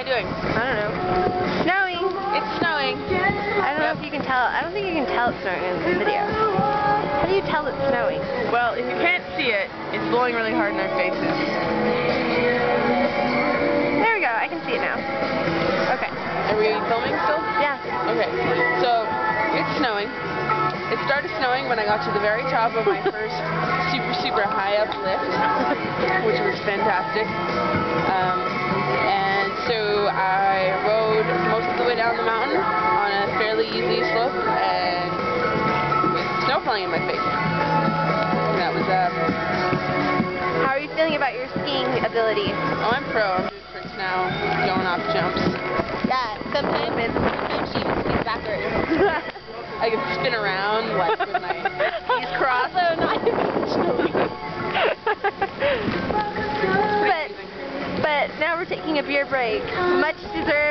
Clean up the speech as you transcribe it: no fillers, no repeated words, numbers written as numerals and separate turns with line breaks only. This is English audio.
outside doing?
I don't know. Snowing.
It's snowing.
I don't know if you can tell. I don't think you can tell it's snowing in this video. How do you tell it's snowing?
Well, if you can't see it, it's blowing really hard in our faces.
There we go. I can see it now. Okay.
Are we filming still?
Yeah.
Okay. So, it's snowing. It started snowing when I got to the very top of my first super high up lift, which was fantastic. And so I rode most of the way down the mountain on a fairly easy slope and with snow falling in my face. And that was
How are you feeling about your skiing ability?
Oh, I'm pro. I'm doing tricks now, going off jumps.
Yeah, sometimes
she even skis backwards.
I can spin around like with my knees crossed.
Also not intentionally.
But now we're taking a beer break. Much deserved.